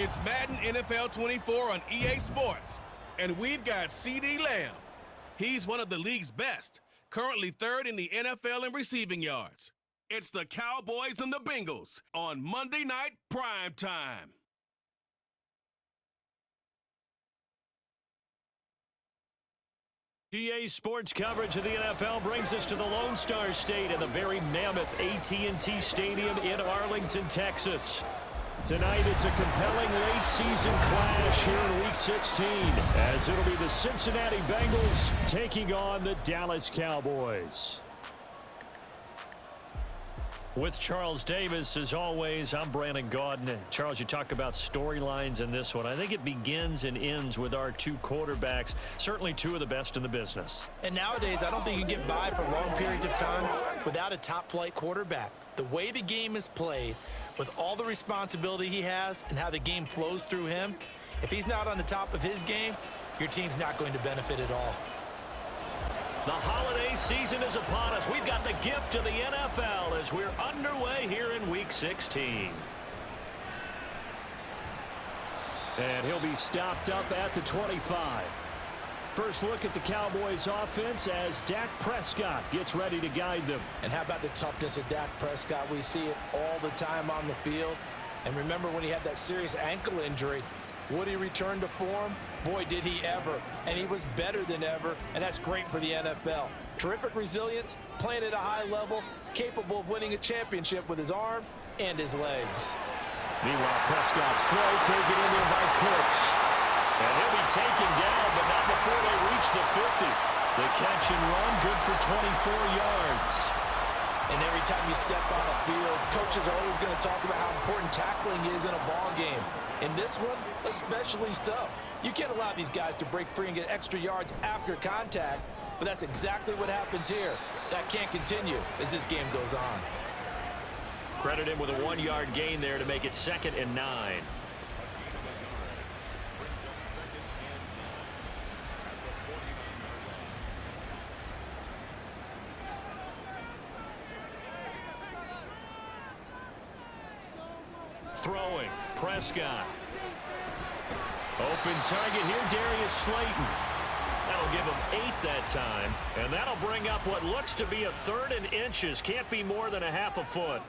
It's Madden NFL 24 on EA Sports, and we've got CeeDee Lamb. He's one of the league's best, currently third in the NFL in receiving yards. It's the Cowboys and the Bengals on Monday Night Prime Time. EA Sports coverage of the NFL brings us to the Lone Star State and the very mammoth AT&T Stadium in Arlington, Texas. Tonight, it's a compelling late-season clash here in Week 16, as it'll be the Cincinnati Bengals taking on the Dallas Cowboys. With Charles Davis, as always, I'm Brandon Gaudin. Charles, you talk about storylines in this one. I think it begins and ends with our two quarterbacks, certainly two of the best in the business. And nowadays, I don't think you can get by for long periods of time without a top-flight quarterback. The way the game is played, with all the responsibility he has and how the game flows through him, if he's not on the top of his game, your team's not going to benefit at all. The holiday season is upon us. We've got the gift of the NFL as we're underway here in Week 16. And he'll be stopped up at the 25. First look at the Cowboys offense as Dak Prescott gets ready to guide them. And how about the toughness of Dak Prescott? We see it all the time on the field. And remember when he had that serious ankle injury, would he return to form? Boy, did he ever. And he was better than ever, and that's great for the NFL. Terrific resilience, playing at a high level, capable of winning a championship with his arm and his legs. Meanwhile, Prescott's throw taken in there by Cooks. And he'll be taken down, but not before they reach the 50. The catch and run, good for 24 yards. And every time you step on a field, coaches are always going to talk about how important tackling is in a ball game. In this one, especially so. You can't allow these guys to break free and get extra yards after contact, but that's exactly what happens here. That can't continue as this game goes on. Credit him with a 1-yard gain there to make it 2nd and 9. Throwing, Prescott. Open target here, Darius Slayton. That'll give him 8 that time, and that'll bring up what looks to be a 3rd and inches. Can't be more than a half a foot.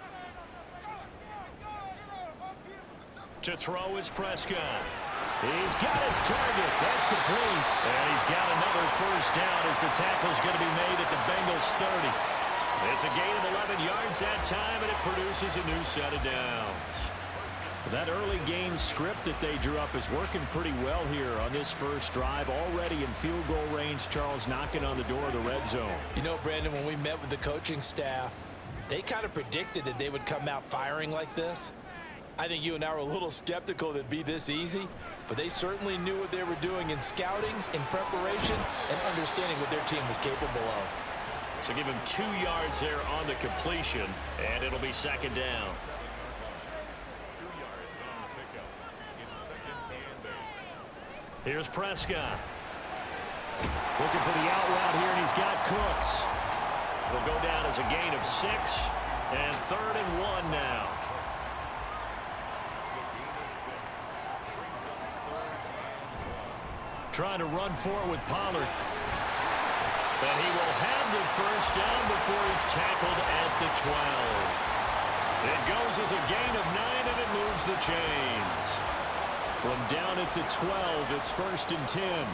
To throw is Prescott. He's got his target. That's complete. And he's got another first down as the tackle's going to be made at the Bengals 30. It's a gain of 11 yards that time, and it produces a new set of downs. That early game script that they drew up is working pretty well here on this first drive. Already in field goal range, Charles knocking on the door of the red zone. You know, Brandon, when we met with the coaching staff, they kind of predicted that they would come out firing like this. I think you and I were a little skeptical that it'd be this easy, but they certainly knew what they were doing in scouting, in preparation, and understanding what their team was capable of. So give him 2 yards there on the completion, and it'll be 2nd down. Here's Prescott. Looking for the out route here, and he's got Cooks. It'll go down as a gain of 6, and 3rd and 1 now. Trying to run forward with Pollard. But he will have the first down before he's tackled at the 12. It goes as a gain of 9, and it moves the chains. From down at the 12, it's 1st and 10.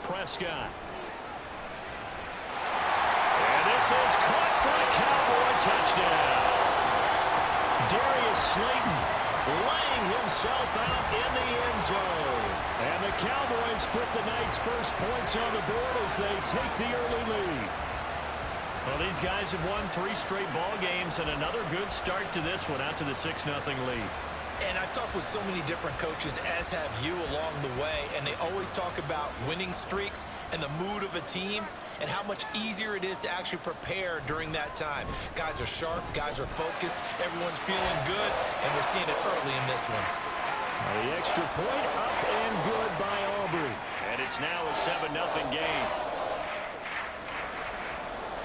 Prescott. And this is caught for a Cowboy touchdown. Darius Slayton laying himself out in the end zone. And the Cowboys put the night's first points on the board as they take the early lead. Well, these guys have won 3 straight ball games, and another good start to this one out to the 6-0 lead. And I've talked with so many different coaches, as have you along the way, and they always talk about winning streaks and the mood of a team and how much easier it is to actually prepare during that time. Guys are sharp, guys are focused, everyone's feeling good, and we're seeing it early in this one. The extra point up and good by Aubrey. And it's now a 7-0 game.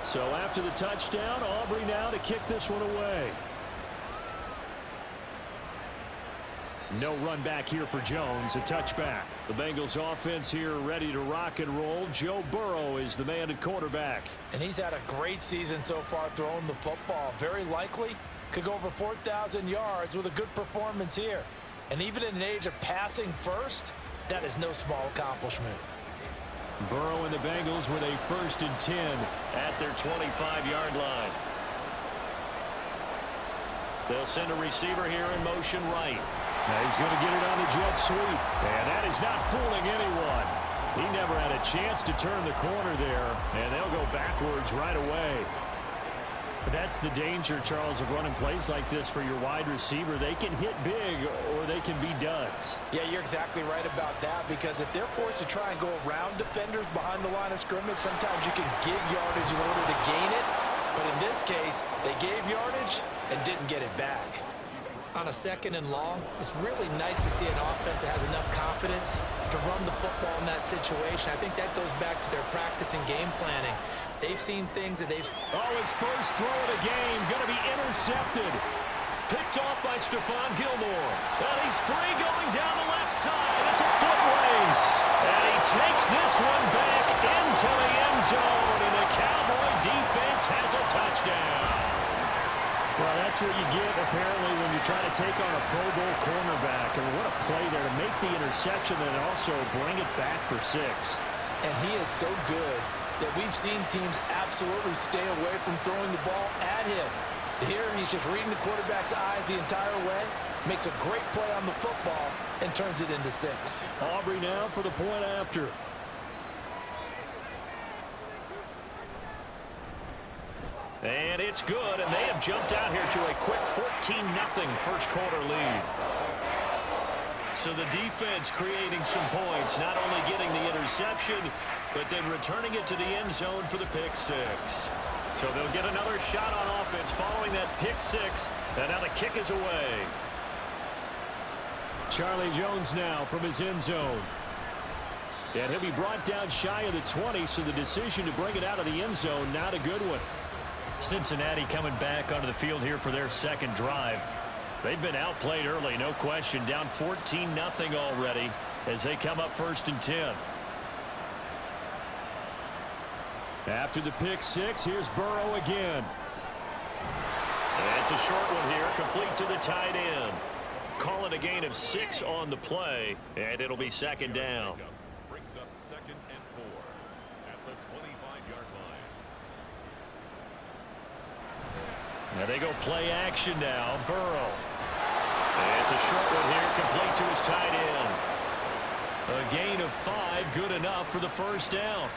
So after the touchdown, Aubrey now to kick this one away. No run back here for Jones, a touchback. The Bengals offense here ready to rock and roll. Joe Burrow is the man at quarterback. And he's had a great season so far throwing the football. Very likely could go over 4,000 yards with a good performance here. And even in an age of passing first, that is no small accomplishment. Burrow and the Bengals with a 1st and 10 at their 25-yard line. They'll send a receiver here in motion right. Now he's going to get it on the jet sweep. And that is not fooling anyone. He never had a chance to turn the corner there. And they'll go backwards right away. That's the danger, Charles, of running plays like this for your wide receiver. They can hit big or they can be duds. Yeah, you're exactly right about that, because if they're forced to try and go around defenders behind the line of scrimmage, sometimes you can give yardage in order to gain it. But in this case, they gave yardage and didn't get it back. On a 2nd and long, it's really nice to see an offense that has enough confidence to run the football in that situation. I think that goes back to their practice and game planning. They've seen things that they've... Oh, his first throw of the game going to be intercepted. Picked off by Stephon Gilmore. And he's free going down the left side. It's a foot race. And he takes this one back into the end zone. And the Cowboy defense has a touchdown. Well, that's what you get, apparently, when you try to take on a Pro Bowl cornerback. And what a play there to make the interception and also bring it back for 6. And he is so good that we've seen teams absolutely stay away from throwing the ball at him. Here, he's just reading the quarterback's eyes the entire way, makes a great play on the football, and turns it into 6. Aubrey now for the point after. And it's good, and they have jumped out here to a quick 14-0 first quarter lead. So the defense creating some points, not only getting the interception, but then returning it to the end zone for the pick 6. So they'll get another shot on offense following that pick 6, and now the kick is away. Charlie Jones now from his end zone. And he'll be brought down shy of the 20, so the decision to bring it out of the end zone, not a good one. Cincinnati coming back onto the field here for their 2nd drive. They've been outplayed early, no question. Down 14-0 already as they come up 1st and 10. After the pick 6, here's Burrow again. And it's a short one here, complete to the tight end. Call it a gain of 6 on the play, and it'll be 2nd down. Brings up 2nd and 4 at the 25-yard line. Now they go play action now. Burrow. And it's a short one here, complete to his tight end. A gain of 5, good enough for the 1st down.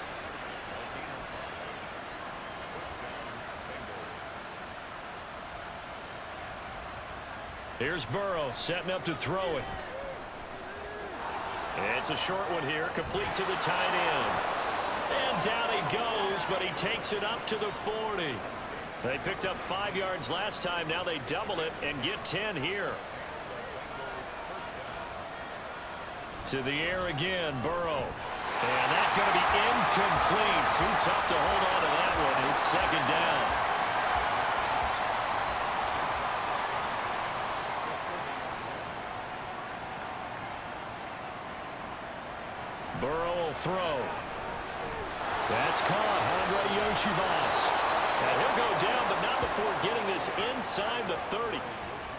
Here's Burrow setting up to throw it. And it's a short one here, complete to the tight end. And down he goes, but he takes it up to the 40. They picked up 5 yards last time. Now they double it and get 10 here. To the air again, Burrow. And that's going to be incomplete. Too tough to hold on to that one. It's 2nd down. Burrow will throw. That's caught. Andre Yoshivas. And he'll go down, but not before getting this inside the 30.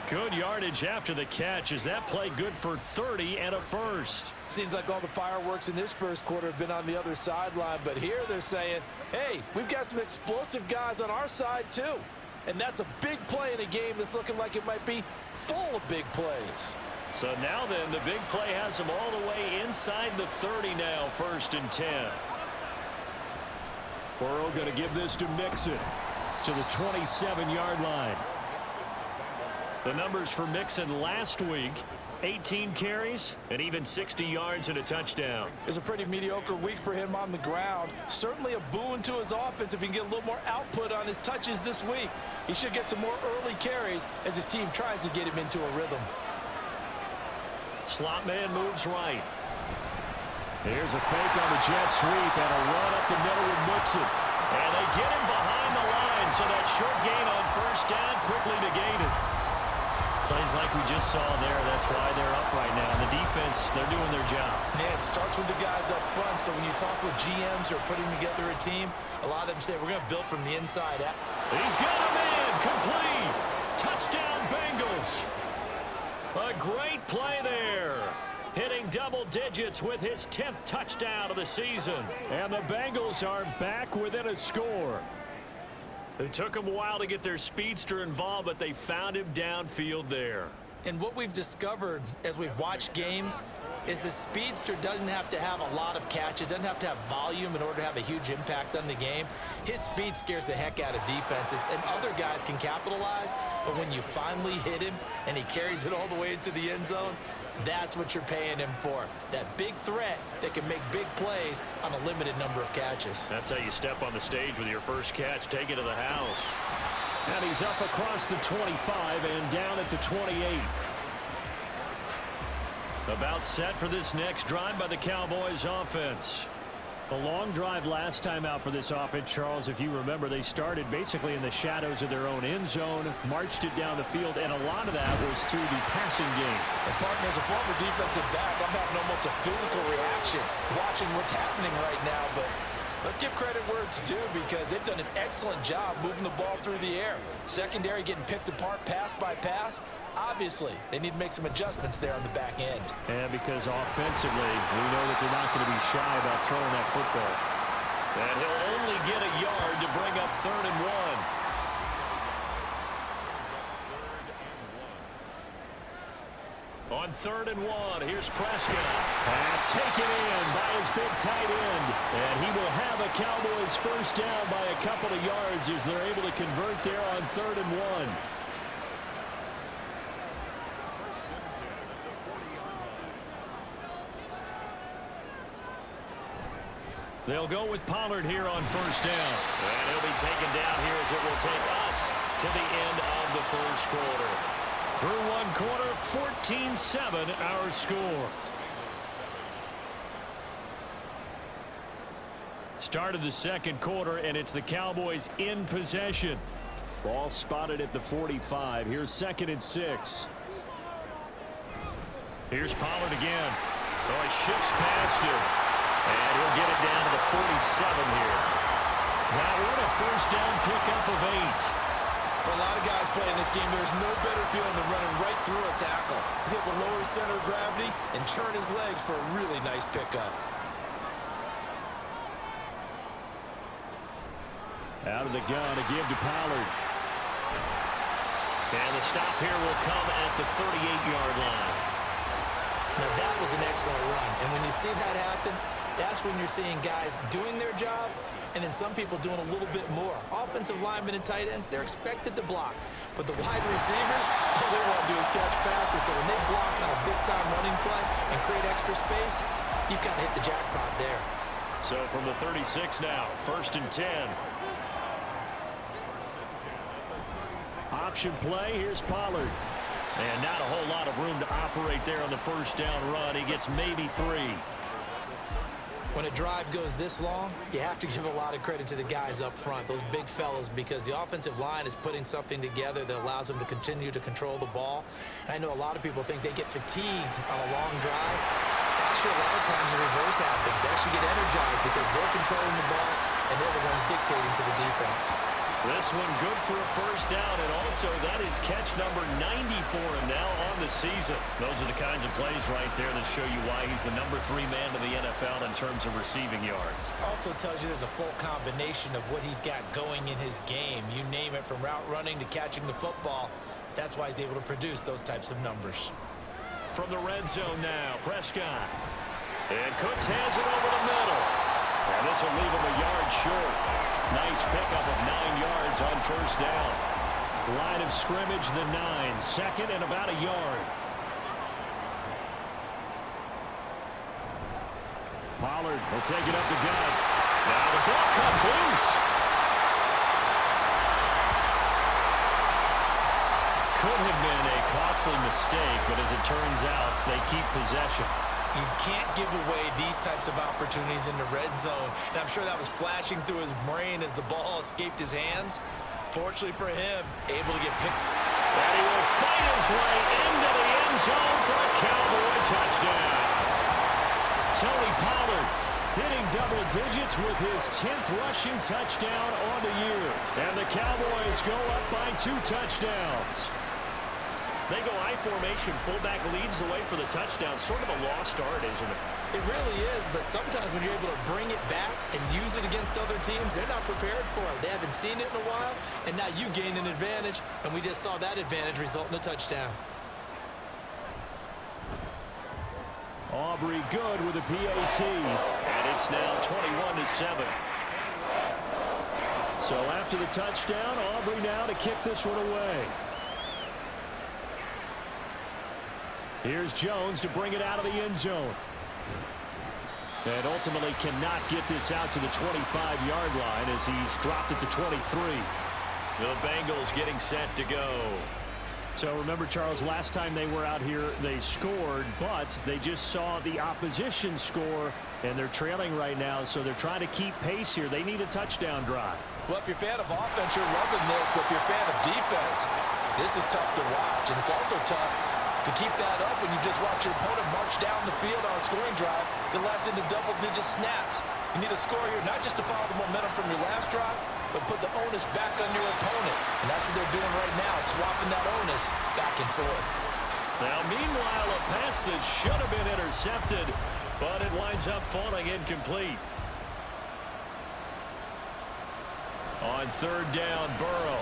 Good yardage after the catch. Is that play good for 30 and a 1st? Seems like all the fireworks in this first quarter have been on the other sideline, but here they're saying, hey, we've got some explosive guys on our side too. And that's a big play in a game that's looking like it might be full of big plays. So now then, the big play has them all the way inside the 30 now, 1st and 10. Burrow going to give this to Mixon to the 27-yard line. The numbers for Mixon last week, 18 carries and even 60 yards and a touchdown. It's a pretty mediocre week for him on the ground. Certainly a boon to his offense if he can get a little more output on his touches this week. He should get some more early carries as his team tries to get him into a rhythm. Slot man moves right. Here's a fake on the jet sweep and a run up the middle with Mixon. And they get him behind the line, so that short gain on 1st down quickly negated. Plays like we just saw there, that's why they're up right now. And the defense, they're doing their job. Yeah, it starts with the guys up front. So when you talk with GMs who are putting together a team, a lot of them say, we're going to build from the inside out. He's got a man, complete. Touchdown, Bengals. A great play there. Hitting double digits with his 10th touchdown of the season. And the Bengals are back within a score. It took them a while to get their speedster involved, but they found him downfield there. And what we've discovered as we've watched games is the speedster doesn't have to have a lot of catches, doesn't have to have volume in order to have a huge impact on the game. His speed scares the heck out of defenses, and other guys can capitalize, but when you finally hit him and he carries it all the way into the end zone, that's what you're paying him for. That big threat that can make big plays on a limited number of catches. That's how you step on the stage with your first catch. Take it to the house. And he's up across the 25 and down at the 28. About set for this next drive by the Cowboys offense. A long drive last time out for this offense, Charles. If you remember, they started basically in the shadows of their own end zone, marched it down the field, and a lot of that was through the passing game. And partner, as a former defensive back, I'm having almost a physical reaction watching what's happening right now, but let's give credit where it's due because they've done an excellent job moving the ball through the air. Secondary getting picked apart pass by pass. Obviously, they need to make some adjustments there on the back end. And because offensively, we know that they're not going to be shy about throwing that football. And he'll only get a yard to bring up 3rd and 1. On 3rd and 1, here's Prescott. Pass taken in by his big tight end. And he will have a Cowboys first down by a couple of yards as they're able to convert there on 3rd and 1. They'll go with Pollard here on first down. And he'll be taken down here as it will take us to the end of the first quarter. Through one quarter, 14-7 our score. Start of the second quarter, and it's the Cowboys in possession. Ball spotted at the 45. Here's 2nd and 6. Here's Pollard again. Oh, he shifts past him. And he'll get it down to the 47 here. That one a first down pickup of 8. For a lot of guys playing this game, there's no better feeling than running right through a tackle. He's able to lower his center of gravity and churn his legs for a really nice pickup. Out of the gun to give to Pollard. And the stop here will come at the 38-yard line. Now that was an excellent run. And when you see that happen, that's when you're seeing guys doing their job and then some people doing a little bit more. Offensive linemen and tight ends, they're expected to block. But the wide receivers, all they want to do is catch passes. So when they block on a big-time running play and create extra space, you've got to hit the jackpot there. So from the 36 now, 1st and 10. Option play, here's Pollard. And not a whole lot of room to operate there on the first down run. He gets maybe 3. When a drive goes this long, you have to give a lot of credit to the guys up front, those big fellas, because the offensive line is putting something together that allows them to continue to control the ball. And I know a lot of people think they get fatigued on a long drive. Actually, a lot of times the reverse happens. They actually get energized because they're controlling the ball and they're the ones dictating to the defense. This one good for a first down, and also that is catch number 90 for him now on the season. Those are the kinds of plays right there that show you why he's the number 3 man in the NFL in terms of receiving yards. Also tells you there's a full combination of what he's got going in his game. You name it, from route running to catching the football. That's why he's able to produce those types of numbers. From the red zone now, Prescott. And Cooks has it over the middle. And this will leave him a yard short. Nice pickup of 9 yards on first down. Line of scrimmage, the 9. 2nd and about a yard. Pollard will take it up the gut. Now the ball comes loose. Could have been a costly mistake, but as it turns out, they keep possession. You can't give away these types of opportunities in the red zone. And I'm sure that was flashing through his brain as the ball escaped his hands. Fortunately for him, able to get picked. And he will fight his way into the end zone for a Cowboy touchdown. Tony Pollard hitting double digits with his 10th rushing touchdown on the year. And the Cowboys go up by 2 touchdowns. They go I formation, fullback leads the way for the touchdown. Sort of a lost art, isn't it? It really is, but sometimes when you're able to bring it back and use it against other teams, they're not prepared for it. They haven't seen it in a while, and now you gain an advantage, and we just saw that advantage result in a touchdown. Aubrey good with a PAT, and it's now 21-7. So after the touchdown, Aubrey now to kick this one away. Here's Jones to bring it out of the end zone. And ultimately cannot get this out to the 25-yard line as he's dropped it to 23. The Bengals getting set to go. So remember, Charles, last time they were out here, they scored, but they just saw the opposition score, and they're trailing right now, so they're trying to keep pace here. They need a touchdown drive. Well, if you're a fan of offense, you're loving this, but if you're a fan of defense, this is tough to watch, and it's also tough to keep that up when you just watch your opponent march down the field on a scoring drive that lasts into double-digit snaps. You need a score here not just to follow the momentum from your last drive, but put the onus back on your opponent. And that's what they're doing right now, swapping that onus back and forth. Now, meanwhile, a pass that should have been intercepted, but it winds up falling incomplete. On third down, Burrow.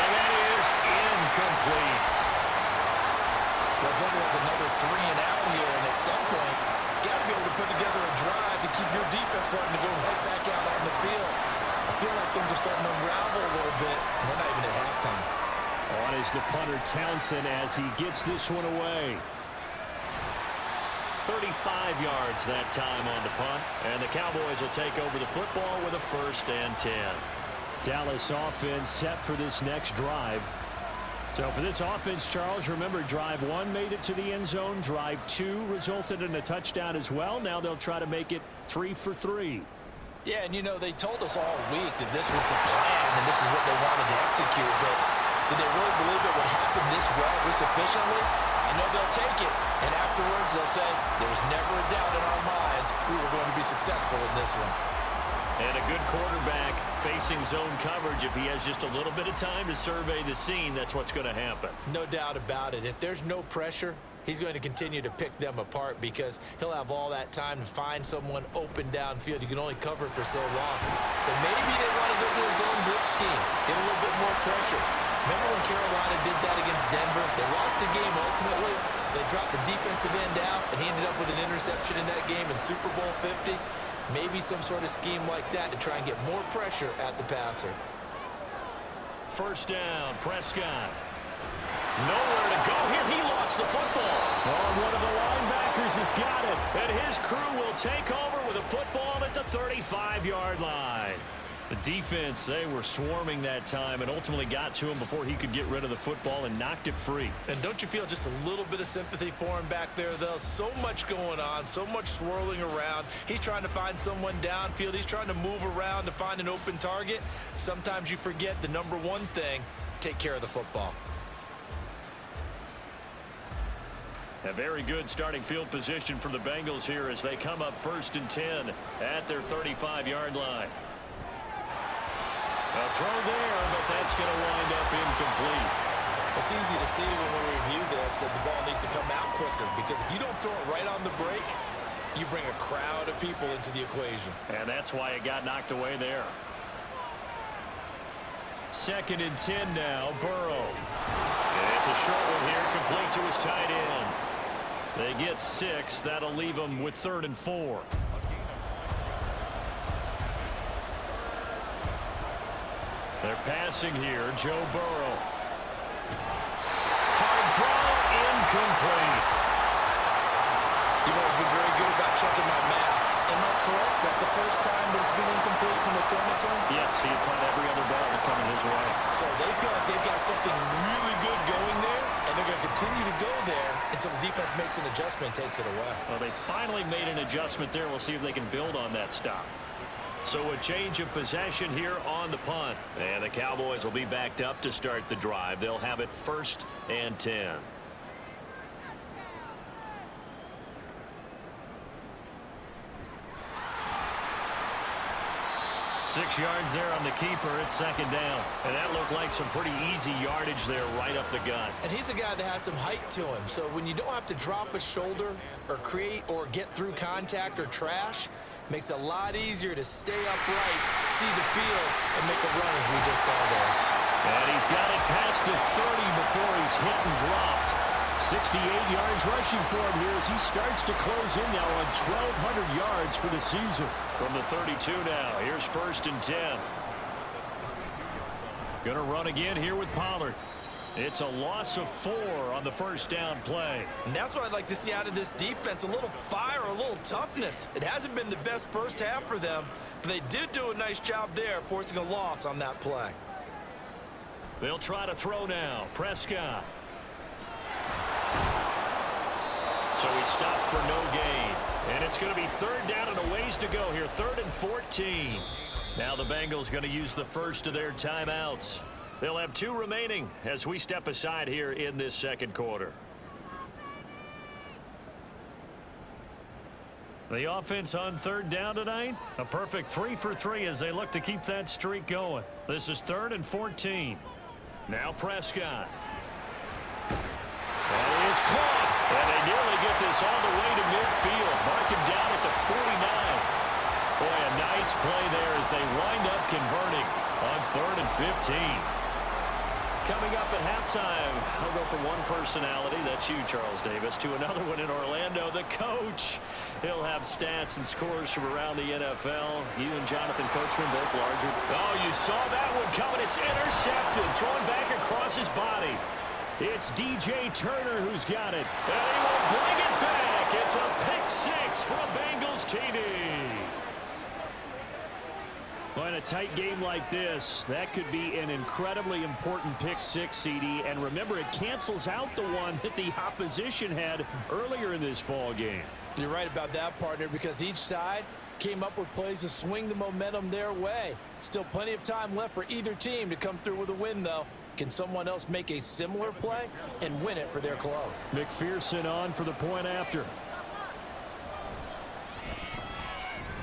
And that is incomplete. There's another 3 and out here, and at some point, you got to be able to put together a drive to keep your defense from to go right back out on the field. I feel like things are starting to unravel a little bit, and we're not even at halftime. On is the punter Townsend as he gets this one away. 35 yards that time on the punt, and the Cowboys will take over the football with a 1st and 10. Dallas offense set for this next drive. So for this offense, Charles, remember, drive 1 made it to the end zone. Drive 2 resulted in a touchdown as well. Now they'll try to make it 3 for 3. Yeah, and you know, they told us all week that this was the plan and this is what they wanted to execute, but did they really believe it would happen this well, this efficiently? I know they'll take it, and afterwards they'll say, there was never a doubt in our minds we were going to be successful in this one. And a good quarterback facing zone coverage. If he has just a little bit of time to survey the scene, that's what's going to happen. No doubt about it. If there's no pressure, he's going to continue to pick them apart because he'll have all that time to find someone open downfield. You can only cover for so long. So maybe they want to go to a zone blitz scheme, get a little bit more pressure. Remember when Carolina did that against Denver? They lost the game ultimately. They dropped the defensive end out, and he ended up with an interception in that game in Super Bowl 50. Maybe some sort of scheme like that to try and get more pressure at the passer. 1st down, Prescott. Nowhere to go here. He lost the football. Oh, one of the linebackers has got it. And his crew will take over with a football at the 35-yard line. The defense, they were swarming that time and ultimately got to him before he could get rid of the football and knocked it free. And don't you feel just a little bit of sympathy for him back there, though? So much going on, so much swirling around. He's trying to find someone downfield. He's trying to move around to find an open target. Sometimes you forget the number one thing, take care of the football. A very good starting field position for the Bengals here as they come up 1st and 10 at their 35-yard line. A throw there, but that's going to wind up incomplete. It's easy to see when we review this that the ball needs to come out quicker because if you don't throw it right on the break, you bring a crowd of people into the equation. And that's why it got knocked away there. 2nd and 10 now, Burrow. And it's a short one here, complete to his tight end. They get 6. That'll leave them with 3rd and 4. They're passing here, Joe Burrow. Hard throw, incomplete. You've always been very good about checking my math. Am I correct? That's the first time that it's been incomplete when they're throwing it to him? Yes, he had caught every other ball that coming his way. So they feel like they've got something really good going there, and they're going to continue to go there until the defense makes an adjustment and takes it away. Well, they finally made an adjustment there. We'll see if they can build on that stop. So a change of possession here on the punt. And the Cowboys will be backed up to start the drive. They'll have it 1st and 10. Six yards there on the keeper. It's 2nd down. And that looked like some pretty easy yardage there right up the gut. And he's a guy that has some height to him. So when you don't have to drop a shoulder or create or get through contact or trash, makes it a lot easier to stay upright, see the field, and make a run as we just saw there. And he's got it past the 30 before he's hit and dropped. 68 yards rushing for him here as he starts to close in now on 1,200 yards for the season. From the 32 now, here's 1st and 10. Gonna run again here with Pollard. It's a loss of 4 on the 1st down play. And that's what I'd like to see out of this defense, a little fire, a little toughness. It hasn't been the best first half for them, but they did do a nice job there forcing a loss on that play. They'll try to throw now. Prescott. So he stopped for no gain. And it's going to be 3rd down and a ways to go here. 3rd and 14. Now the Bengals going to use the first of their timeouts. They'll have 2 remaining as we step aside here in this 2nd quarter. The offense on 3rd down tonight. A perfect 3 for 3 as they look to keep that streak going. This is 3rd and 14. Now Prescott. That is caught. And they nearly get this all the way to midfield. Mark him down at the 49. Boy, a nice play there as they wind up converting on 3rd and 15. Coming up at halftime, I'll go from one personality, that's you, Charles Davis, to another one in Orlando, the coach. He'll have stats and scores from around the NFL. You and Jonathan Coachman both larger. Oh, you saw that one coming. It's intercepted, thrown back across his body. It's DJ Turner who's got it. And he will bring it back. It's a pick 6 from Bengals TD. Well, in a tight game like this, that could be an incredibly important pick 6, CD. And remember, it cancels out the one that the opposition had earlier in this ball game. You're right about that, partner, because each side came up with plays to swing the momentum their way. Still plenty of time left for either team to come through with a win, though. Can someone else make a similar play and win it for their club? McPherson on for the point after.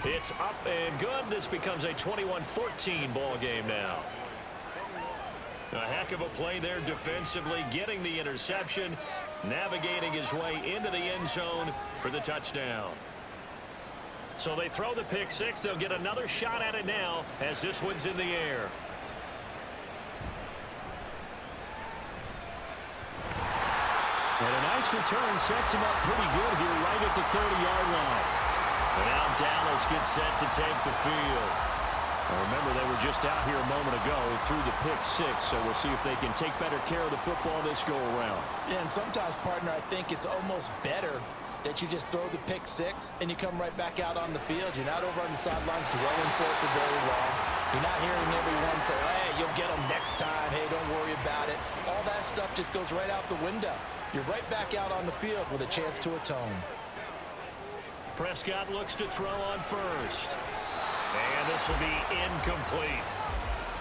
It's up and good. This becomes a 21-14 ball game now. A heck of a play there defensively, getting the interception, navigating his way into the end zone for the touchdown. So they throw the pick 6. They'll get another shot at it now as this one's in the air. And a nice return sets him up pretty good here right at the 30-yard line. And now Dallas gets set to take the field. Now remember, they were just out here a moment ago through the pick 6, so we'll see if they can take better care of the football this go-around. Yeah, and sometimes, partner, I think it's almost better that you just throw the pick 6 and you come right back out on the field. You're not over on the sidelines dwelling for it for very long. You're not hearing everyone say, hey, you'll get them next time. Hey, don't worry about it. All that stuff just goes right out the window. You're right back out on the field with a chance to atone. Prescott looks to throw on first. And this will be incomplete.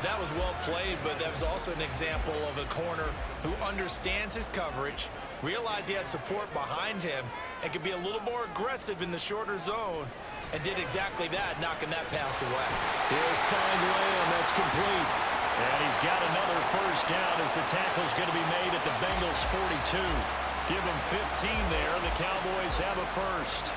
That was well played, but that was also an example of a corner who understands his coverage, realized he had support behind him, and could be a little more aggressive in the shorter zone, and did exactly that, knocking that pass away. He'll find Lamb. That's complete. And he's got another first down as the tackle's going to be made at the Bengals 42. Give him 15 there, and the Cowboys have a first.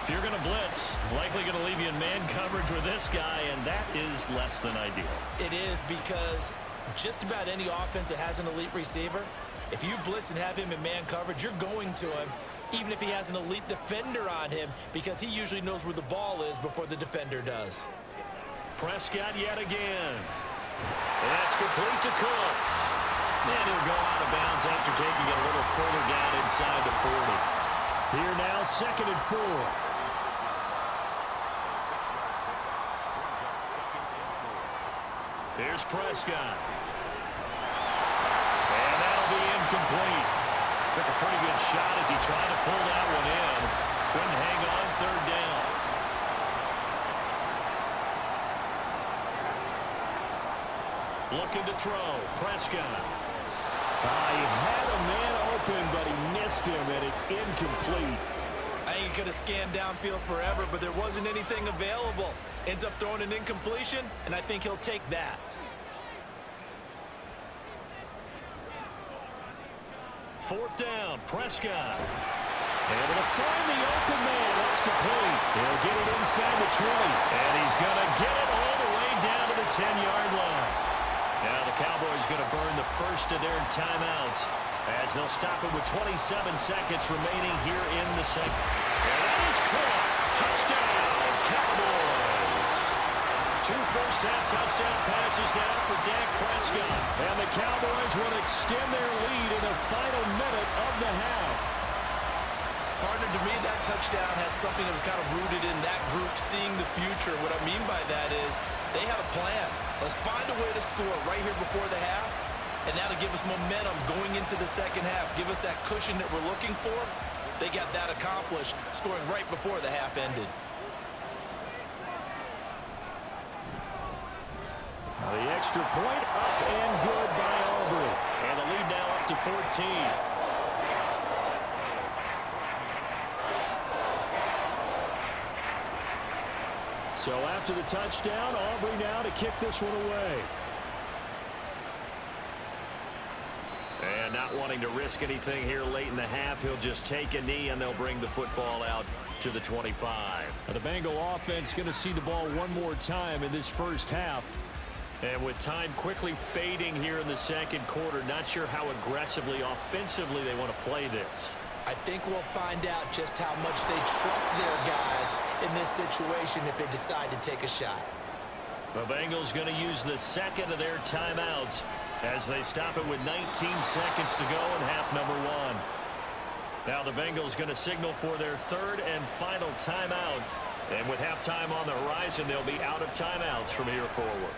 If you're going to blitz, likely going to leave you in man coverage with this guy, and that is less than ideal. It is, because just about any offense that has an elite receiver, if you blitz and have him in man coverage, you're going to him, even if he has an elite defender on him, because he usually knows where the ball is before the defender does. Prescott yet again. And that's complete to Cooks. And he'll go out of bounds after taking it a little further down inside the 40. Here now, 2nd and 4. Here's Prescott. And that'll be incomplete. Took a pretty good shot as he tried to pull that one in. Couldn't hang on 3rd down. Looking to throw. Prescott. He had a man open, but he missed him, and it's incomplete. I think he could have scanned downfield forever, but there wasn't anything available. Ends up throwing an incompletion, and I think he'll take that. Fourth down, Prescott. Able to find the open man. That's complete. He'll get it inside the 20. And he's going to get it all the way down to the 10-yard line. Now the Cowboys going to burn the first of their timeouts as they'll stop it with 27 seconds remaining here in the second. And that is caught. Touchdown, Cowboys. 2 first-half touchdown passes now for Dak Prescott. And the Cowboys will extend their lead in the final minute of the half. Partner, to me, that touchdown had something that was kind of rooted in that group seeing the future. What I mean by that is they had a plan. Let's find a way to score right here before the half, and that'll give us momentum going into the second half. Give us that cushion that we're looking for. They got that accomplished, scoring right before the half ended. The extra point up and good by Aubrey. And the lead now up to 14. So after the touchdown, Aubrey now to kick this one away. And not wanting to risk anything here late in the half, he'll just take a knee and they'll bring the football out to the 25. Now the Bengal offense going to see the ball one more time in this first half. And with time quickly fading here in the second quarter, not sure how aggressively, offensively they want to play this. I think we'll find out just how much they trust their guys in this situation if they decide to take a shot. The Bengals going to use the second of their timeouts as they stop it with 19 seconds to go in half number 1. Now the Bengals going to signal for their third and final timeout. And with halftime on the horizon, they'll be out of timeouts from here forward.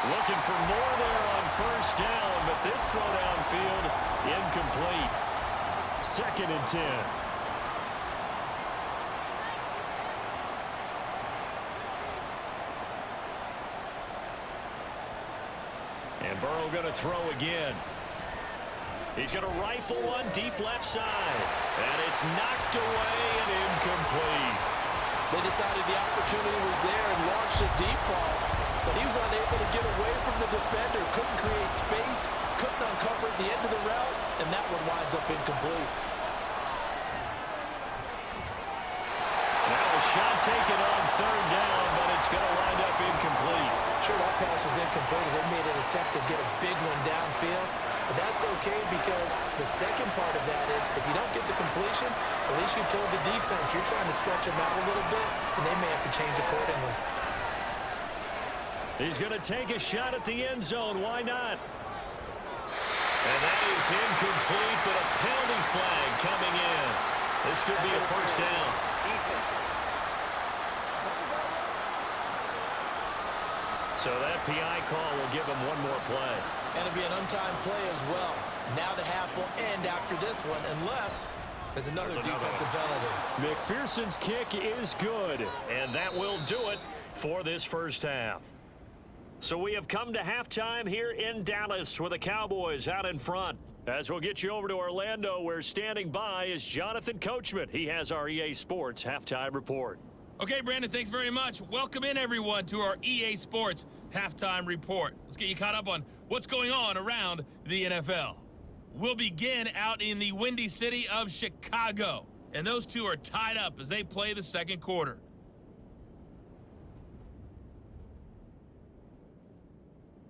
Looking for more there on first down, but this throw downfield incomplete. 2nd and 10. And Burrow going to throw again. He's going to rifle one deep left side. And it's knocked away and incomplete. They decided the opportunity was there and launched a deep ball, but he was unable to get away from the defender, couldn't create space, couldn't uncover at the end of the route, and that one winds up incomplete. Now a shot taken on third down, but it's going to wind up incomplete. Sure, that pass was incomplete as they made an attempt to get a big one downfield, but that's okay because the second part of that is if you don't get the completion, at least you've told the defense you're trying to stretch them out a little bit, and they may have to change accordingly. He's going to take a shot at the end zone. Why not? And that is incomplete, but a penalty flag coming in. This could be a first down. So that PI call will give him one more play. And it'll be an untimed play as well. Now the half will end after this one, unless there's another defensive penalty. McPherson's kick is good, and that will do it for this first half. So we have come to halftime here in Dallas with the Cowboys out in front. As we'll get you over to Orlando, where standing by is Jonathan Coachman. He has our EA Sports halftime report. Okay, Brandon, thanks very much. Welcome in, everyone, to our EA Sports halftime report. Let's get you caught up on what's going on around the NFL. We'll begin out in the windy city of Chicago, and those two are tied up as they play the second quarter.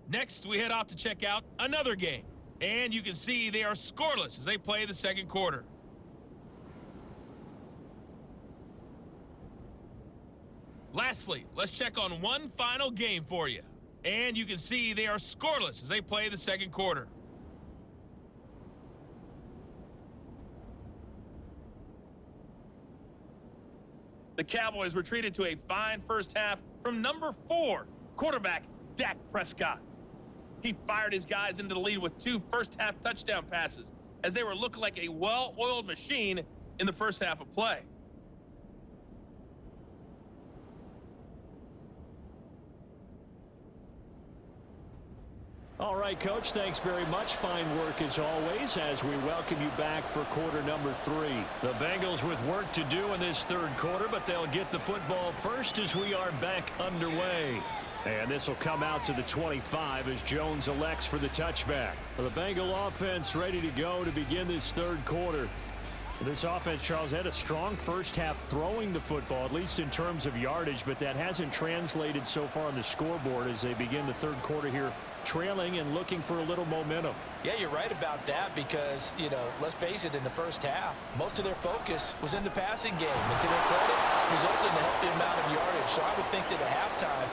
Next, we head off to check out another game, and you can see they are scoreless as they play the second quarter. Lastly, let's check on one final game for you. And you can see they are scoreless as they play the second quarter. The Cowboys were treated to a fine first half from number 4, quarterback Dak Prescott. He fired his guys into the lead with 2 first-half touchdown passes as they were looking like a well-oiled machine in the first half of play. All right, Coach, thanks very much. Fine work as always as we welcome you back for quarter number 3. The Bengals with work to do in this third quarter, but they'll get the football first as we are back underway. And this will come out to the 25 as Jones elects for the touchback. The Bengal offense ready to go to begin this third quarter. This offense, Charles, had a strong first half throwing the football, at least in terms of yardage, but that hasn't translated so far on the scoreboard as they begin the third quarter here trailing and looking for a little momentum. Yeah, you're right about that because, let's face it, in the first half, most of their focus was in the passing game. And to their credit, resulted in a healthy amount of yardage. So I would think that at halftime,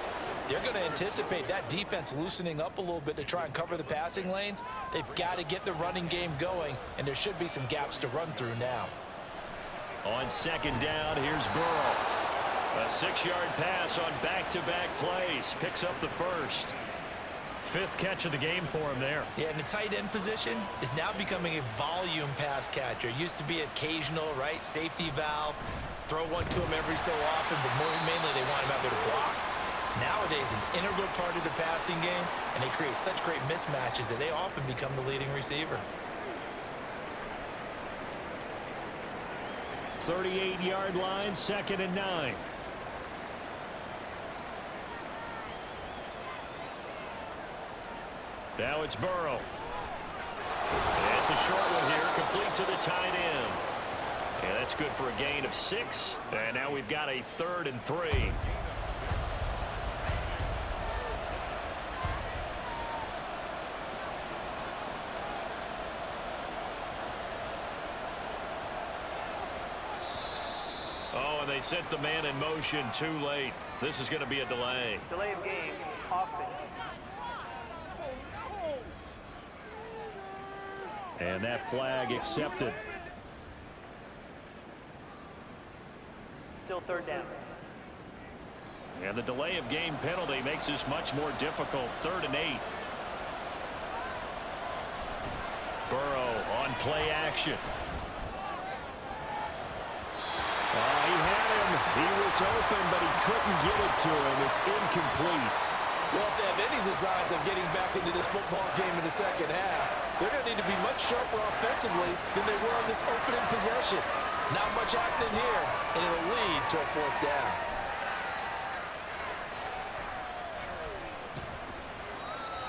they're going to anticipate that defense loosening up a little bit to try and cover the passing lanes. They've got to get the running game going, and there should be some gaps to run through now. On second down, here's Burrow. A 6-yard pass on back-to-back plays. Picks up the first. 5th catch of the game for him there. Yeah, and the tight end position is now becoming a volume pass catcher. It used to be occasional, right? Safety valve. Throw one to him every so often, but mainly they want him out there to block. Nowadays, an integral part of the passing game, and they create such great mismatches that they often become the leading receiver. 38-yard line, 2nd and 9. Now it's Burrow. It's a short one here, complete to the tight end. And that's good for a gain of 6. And now we've got a 3rd and 3. Oh, and they sent the man in motion too late. This is going to be a delay. Delay of game, offense. And that flag accepted. Still 3rd down. And the delay of game penalty makes this much more difficult. 3rd and 8. Burrow on play action. He had him. He was open, but he couldn't get it to him. It's incomplete. Well, if they have any designs of getting back into this football game in the second half, they're going to need to be much sharper offensively than they were on this opening possession. Not much happening here, and it'll lead to a 4th down.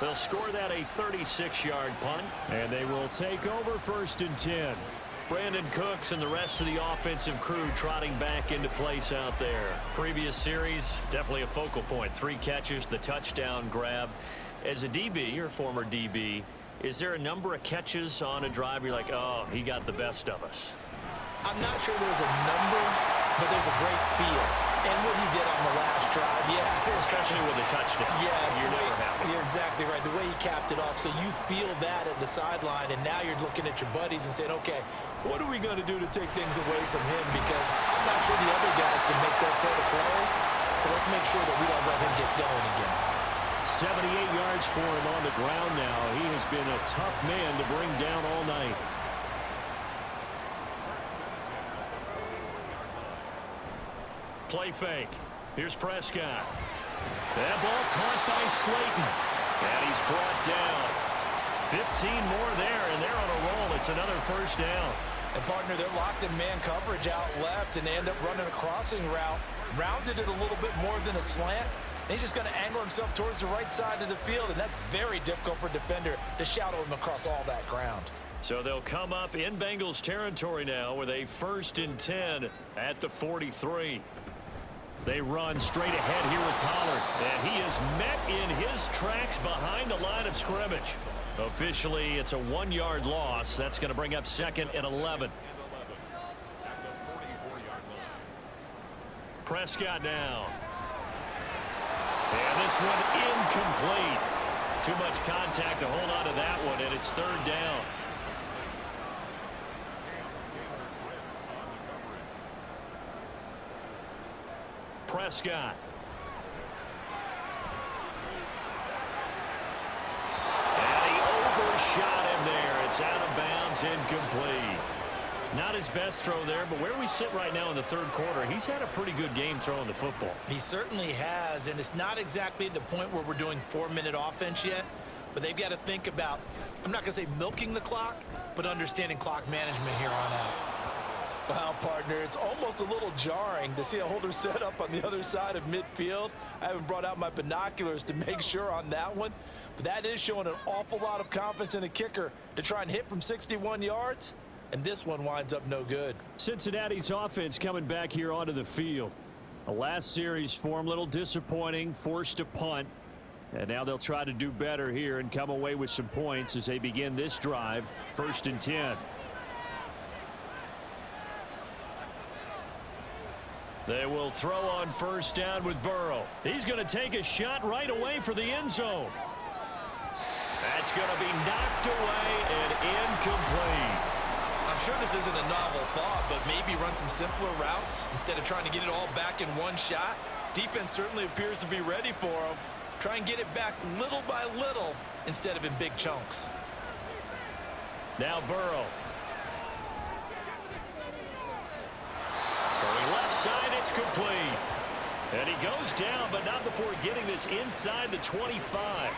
They'll score that a 36-yard punt, and they will take over 1st and 10. Brandon Cooks and the rest of the offensive crew trotting back into place out there. Previous series, definitely a focal point. 3 catches, the touchdown grab. As a DB, or former DB, is there a number of catches on a drive you're like, oh, he got the best of us? I'm not sure there's a number, but there's a great feel. And what he did on the last drive, yeah. Especially with a touchdown. Yes. You're never happy. You're exactly right. The way he capped it off, so you feel that at the sideline, and now you're looking at your buddies and saying, okay, what are we going to do to take things away from him? Because I'm not sure the other guys can make those sort of plays, so let's make sure that we don't let him get going again. 78 yards for him on the ground now. He has been a tough man to bring down all night. Play fake. Here's Prescott. That ball caught by Slayton. And he's brought down. 15 more there, and they're on a roll. It's another 1st down. And, partner, they're locked in man coverage out left, and they end up running a crossing route. Rounded it a little bit more than a slant. And he's just going to angle himself towards the right side of the field, and that's very difficult for a defender to shadow him across all that ground. So they'll come up in Bengals territory now with a 1st and 10 at the 43. They run straight ahead here with Pollard, and he is met in his tracks behind the line of scrimmage. Officially, it's a 1-yard loss. That's going to bring up 2nd and 11. Prescott now. And this one incomplete. Too much contact to hold on to that one, and it's 3rd down. Prescott. And he overshot him there. It's out of bounds, incomplete. Not his best throw there, but where we sit right now in the third quarter, he's had a pretty good game throwing the football. He certainly has, and it's not exactly at the point where we're doing 4-minute offense yet, but they've got to think about, I'm not going to say milking the clock, but understanding clock management here on out. Wow, partner, it's almost a little jarring to see a holder set up on the other side of midfield. I haven't brought out my binoculars to make sure on that one, but that is showing an awful lot of confidence in a kicker to try and hit from 61 yards, and this one winds up no good. Cincinnati's offense coming back here onto the field. The last series form a little disappointing, forced a punt, and now they'll try to do better here and come away with some points as they begin this drive, 1st and 10. They will throw on 1st down with Burrow. He's going to take a shot right away for the end zone. That's going to be knocked away and incomplete. I'm sure this isn't a novel thought, but maybe run some simpler routes instead of trying to get it all back in one shot. Defense certainly appears to be ready for him. Try and get it back little by little instead of in big chunks. Now Burrow. Throwing left side, it's complete. And he goes down, but not before getting this inside the 25.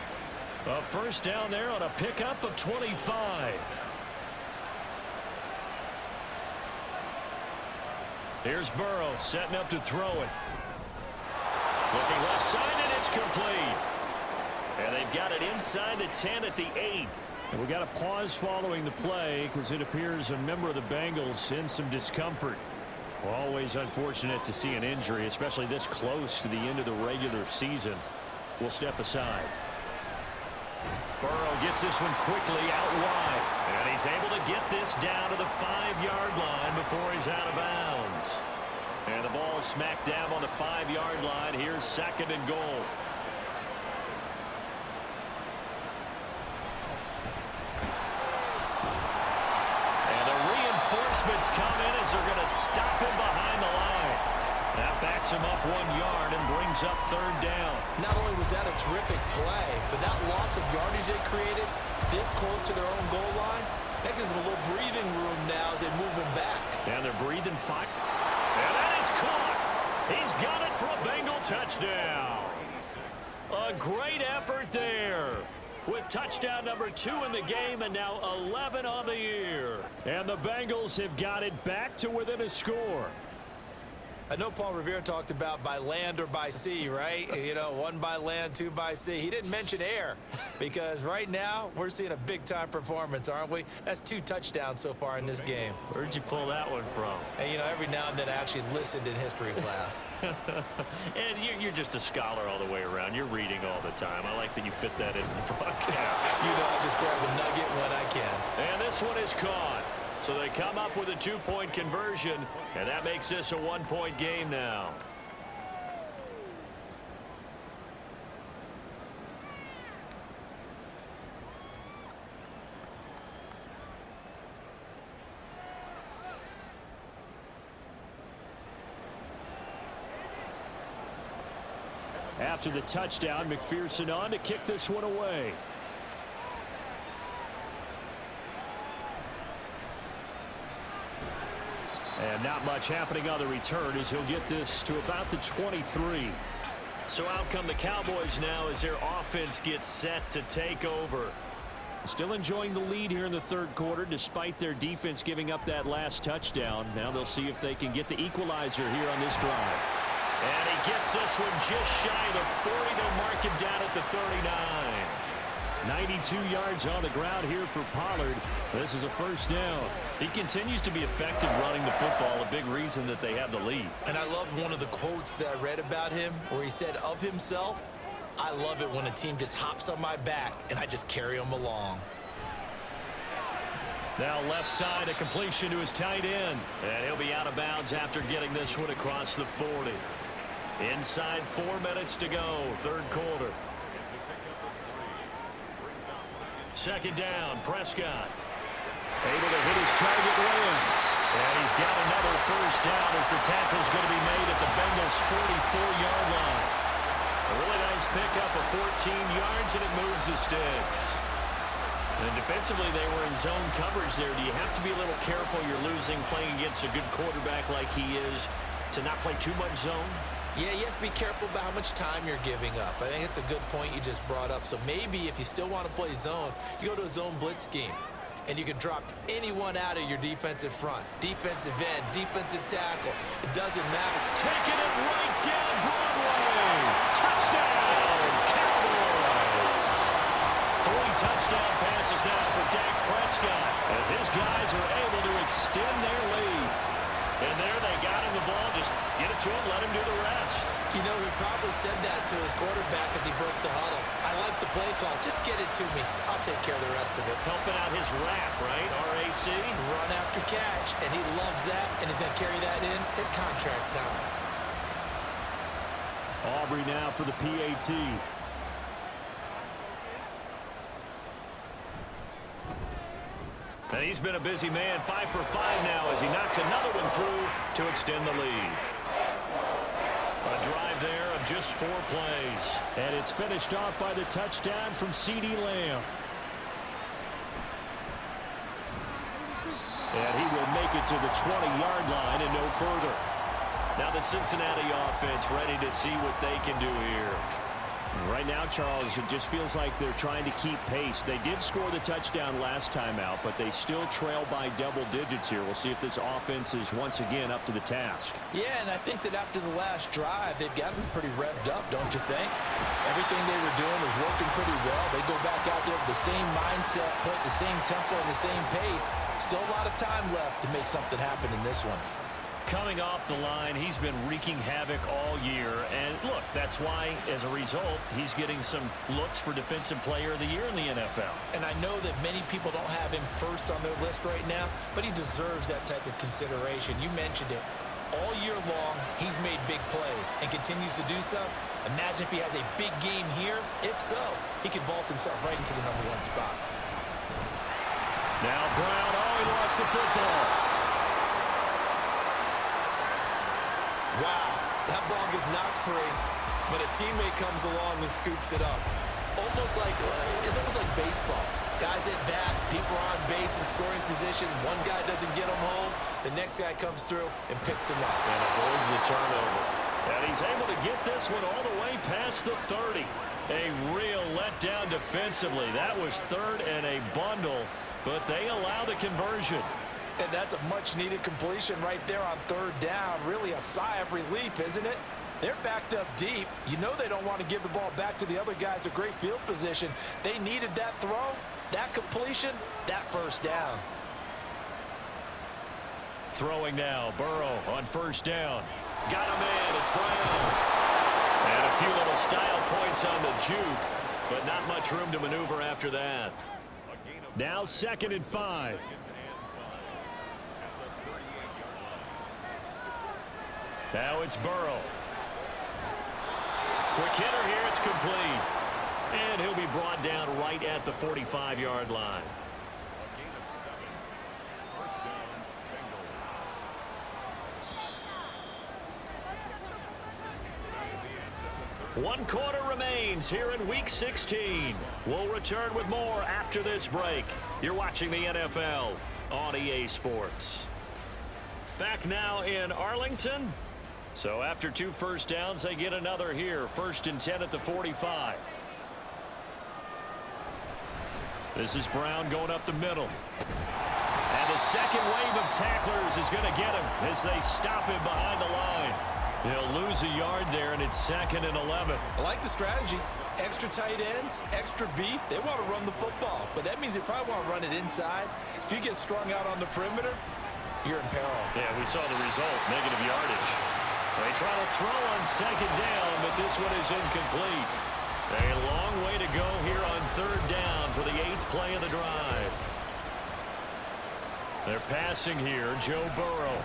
A 1st down there on a pickup of 25. Here's Burrow setting up to throw it. Looking left side, and it's complete. And they've got it inside the 10 at the 8. And we got a pause following the play because it appears a member of the Bengals in some discomfort. Always unfortunate to see an injury, especially this close to the end of the regular season. We'll step aside. Burrow gets this one quickly out wide. And he's able to get this down to the 5-yard line before he's out of bounds. And the ball smack dab on the 5-yard line. Here's 2nd and goal. And the reinforcements come in as they're going to stop him behind the line. That backs him up 1 yard and brings up 3rd down. Not only was that a terrific play, but that loss of yardage they created this close to their own goal line, that gives them a little breathing room now as they move them back. And they're breathing fire. And that is caught. He's got it for a Bengal touchdown. A great effort there. With touchdown number 2 in the game and now 11 on the year. And the Bengals have got it back to within a score. I know Paul Revere talked about by land or by sea, right? You know, 1 by land, 2 by sea. He didn't mention air because right now we're seeing a big-time performance, aren't we? That's 2 touchdowns so far in this game. Where'd you pull that one from? And, you know, every now and then I actually listened in history class. And you're just a scholar all the way around. You're reading all the time. I like that you fit that into the broadcast. You know, I just grab a nugget when I can. And this one is caught. So they come up with a 2-point conversion, and that makes this a 1-point game now. After the touchdown, McPherson on to kick this one away. And not much happening on the return as he'll get this to about the 23. So out come the Cowboys now as their offense gets set to take over. Still enjoying the lead here in the 3rd quarter despite their defense giving up that last touchdown. Now they'll see if they can get the equalizer here on this drive. And he gets this one just shy of the 40. They'll mark him down at the 39. 92 yards on the ground here for Pollard. This is a 1st down. He continues to be effective running the football, a big reason that they have the lead. And I love one of the quotes that I read about him where he said of himself, I love it when a team just hops on my back and I just carry them along. Now left side, a completion to his tight end. And he'll be out of bounds after getting this one across the 40. Inside 4 minutes to go, 3rd quarter. 2nd down, Prescott. Able to hit his target well. And he's got another 1st down as the tackle's going to be made at the Bengals' 44-yard line. A really nice pickup of 14 yards, and it moves the sticks. And defensively, they were in zone coverage there. Do you have to be a little careful? You're losing playing against a good quarterback like he is to not play too much zone? Yeah, you have to be careful about how much time you're giving up. I think it's a good point you just brought up. So maybe if you still want to play zone, you go to a zone blitz scheme. And you can drop anyone out of your defensive front. Defensive end, defensive tackle. It doesn't matter. Taking it right down Broadway. Touchdown, Cowboys. 3 touchdown passes now for Dak Prescott as his guys are able to extend their lead. And there they got him the ball. Just get it to him, let him do the rest. You know, he probably said that to his quarterback as he broke the huddle. I like the play call. Just get it to me. I'll take care of the rest of it. Helping out his rap, right? RAC. Run after catch, and he loves that, and he's going to carry that in at contract time. Aubrey now for the PAT. And he's been a busy man, 5 for 5 now as he knocks another one through to extend the lead. A drive there of just 4 plays. And it's finished off by the touchdown from CeeDee Lamb. And he will make it to the 20-yard line and no further. Now the Cincinnati offense ready to see what they can do here. Right now, Charles, it just feels like they're trying to keep pace. They did score the touchdown last time out, but they still trail by double digits here. We'll see if this offense is once again up to the task. Yeah, and I think that after the last drive, they've got to be pretty revved up, don't you think? Everything they were doing was working pretty well. They go back out there with the same mindset, put the same tempo and the same pace. Still a lot of time left to make something happen in this one. Coming off the line, he's been wreaking havoc all year. And look, that's why, as a result, he's getting some looks for Defensive Player of the Year in the NFL. And I know that many people don't have him first on their list right now, but he deserves that type of consideration. You mentioned it. All year long, he's made big plays and continues to do so. Imagine if he has a big game here. If so, he could vault himself right into the #1 spot. Now Brown, he lost the football. Wow, that ball gets knocked free, but a teammate comes along and scoops it up. It's almost like baseball. Guys at bat, people are on base in scoring position. One guy doesn't get him home. The next guy comes through and picks him up. And avoids the turnover. And he's able to get this one all the way past the 30. A real letdown defensively. That was 3rd and a bundle, but they allow the conversion. And that's a much-needed completion right there on 3rd down. Really a sigh of relief, isn't it? They're backed up deep. You know they don't want to give the ball back to the other guys. A great field position. They needed that throw, that completion, that 1st down. Throwing now, Burrow on 1st down. Got him in, it's Brown. And a few little style points on the juke, but not much room to maneuver after that. Now 2nd and 5. Now it's Burrow. Quick hitter here, it's complete. And he'll be brought down right at the 45-yard line. A gain of 7. First down, Bengals. 1 quarter remains here in Week 16. We'll return with more after this break. You're watching the NFL on EA Sports. Back now in Arlington. So after 2 first downs, they get another here. 1st and 10 at the 45. This is Brown going up the middle. And the second wave of tacklers is going to get him as they stop him behind the line. He'll lose a yard there, and it's 2nd and 11. I like the strategy. Extra tight ends, extra beef. They want to run the football, but that means they probably want to run it inside. If you get strung out on the perimeter, you're in peril. Yeah, we saw the result, negative yardage. They try to throw on 2nd down, but this one is incomplete. A long way to go here on 3rd down for the 8th play of the drive. They're passing here, Joe Burrow.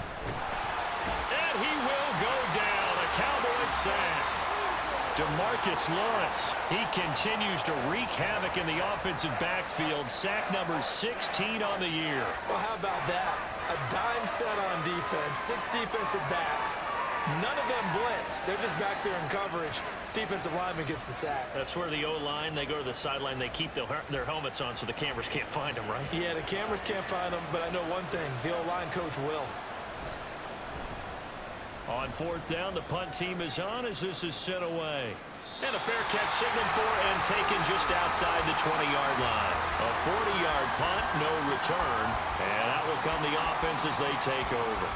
And he will go down, a Cowboys sack. DeMarcus Lawrence, he continues to wreak havoc in the offensive backfield. Sack number 16 on the year. Well, how about that? A dime set on defense, 6 defensive backs. None of them blitz. They're just back there in coverage. Defensive lineman gets the sack. That's where the O-line, they go to the sideline, they keep their helmets on so the cameras can't find them, right? Yeah, the cameras can't find them, but I know one thing. The O-line coach will. On fourth down, the punt team is on as this is sent away. And a fair catch signaled for and taken just outside the 20-yard line. A 40-yard punt, no return. And out will come the offense as they take over.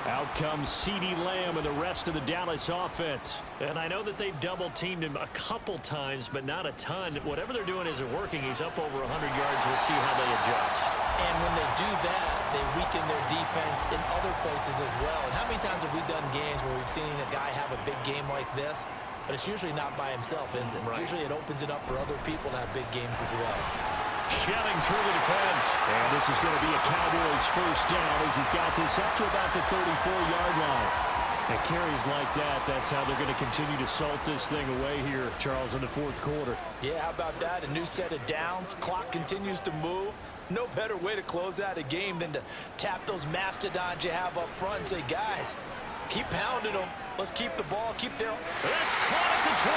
Out comes CeeDee Lamb and the rest of the Dallas offense. And I know that they've double-teamed him a couple times, but not a ton. Whatever they're doing isn't working. He's up over 100 yards. We'll see how they adjust. And when they do that, they weaken their defense in other places as well. And how many times have we done games where we've seen a guy have a big game like this? But it's usually not by himself, is it? Right. Usually it opens it up for other people to have big games as well. Shelling through the defense. And this is going to be a Cowboys first down as he's got this up to about the 34-yard line. And carries like that, that's how they're going to continue to salt this thing away here, Charles, in the fourth quarter. Yeah, how about that? A new set of downs. Clock continues to move. No better way to close out a game than to tap those mastodons you have up front and say, guys, keep pounding them. Let's keep the ball. Keep their... It's caught at the 25.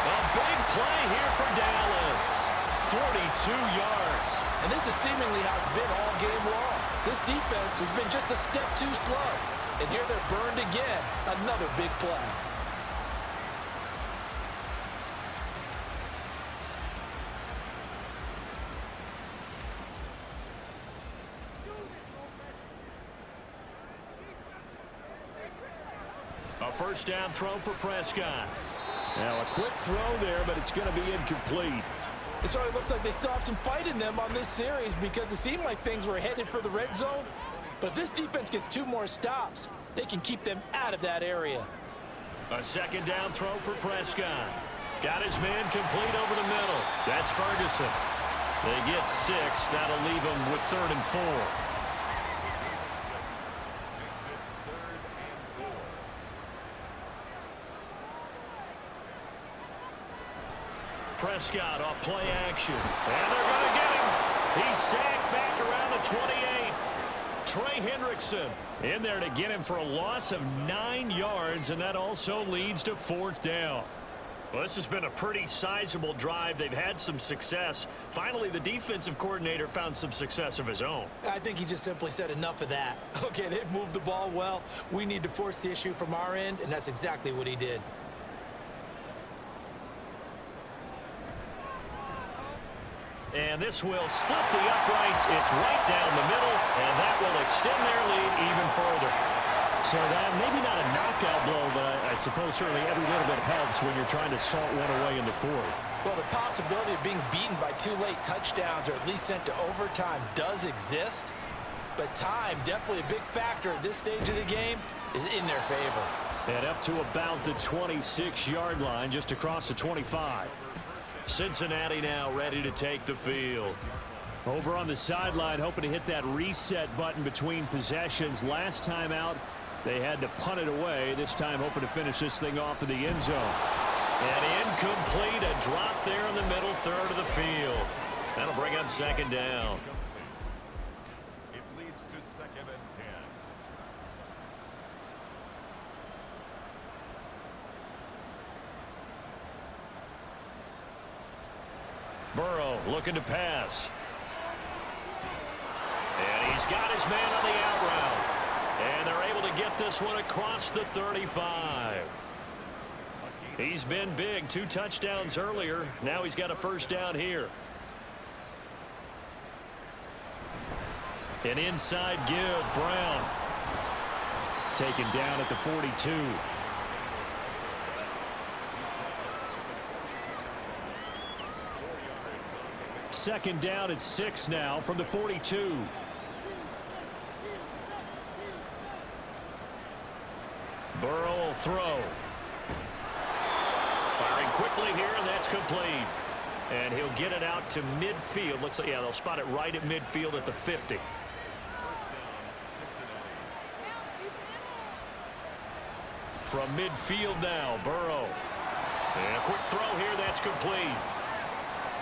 A big play here for Dallas. 42 yards. And this is seemingly how it's been all game long. This defense has been just a step too slow. And here they're burned again. Another big play. A first down throw for Prescott. Now a quick throw there, but it's going to be incomplete. It sort of looks like they still have some fight in them on this series because it seemed like things were headed for the red zone. But if this defense gets 2 more stops, they can keep them out of that area. A second down throw for Prescott. Got his man complete over the middle. That's Ferguson. They get 6. That'll leave them with 3rd and 4. Prescott off play action. And they're going to get him. He's sacked back around the 28. Trey Hendrickson in there to get him for a loss of 9 yards, and that also leads to 4th down. Well, this has been a pretty sizable drive. They've had some success. Finally, the defensive coordinator found some success of his own. I think he just simply said enough of that. Okay, they've moved the ball well. We need to force the issue from our end, and that's exactly what he did. And this will split the uprights. It's right down the middle, and that will extend their lead even further. So that maybe not a knockout blow, but I suppose certainly every little bit helps when you're trying to salt one away in the fourth. Well, the possibility of being beaten by 2 late touchdowns or at least sent to overtime does exist. But time, definitely a big factor at this stage of the game, is in their favor. And up to about the 26-yard line, just across the 25. Cincinnati now ready to take the field. Over on the sideline, hoping to hit that reset button between possessions. Last time out, they had to punt it away. This time hoping to finish this thing off in the end zone. And incomplete, a drop there in the middle third of the field. That'll bring up 2nd down. It leads to 2nd and 10. Burrow looking to pass. And he's got his man on the out route. And they're able to get this one across the 35. He's been big. 2 touchdowns earlier. Now he's got a first down here. An inside give. Brown taken down at the 42. Second down at 6 now from the 42. Burrow will throw. Firing quickly here, and that's complete. And he'll get it out to midfield. Looks like, yeah, they'll spot it right at midfield at the 50. From midfield now, Burrow. And a quick throw here, that's complete.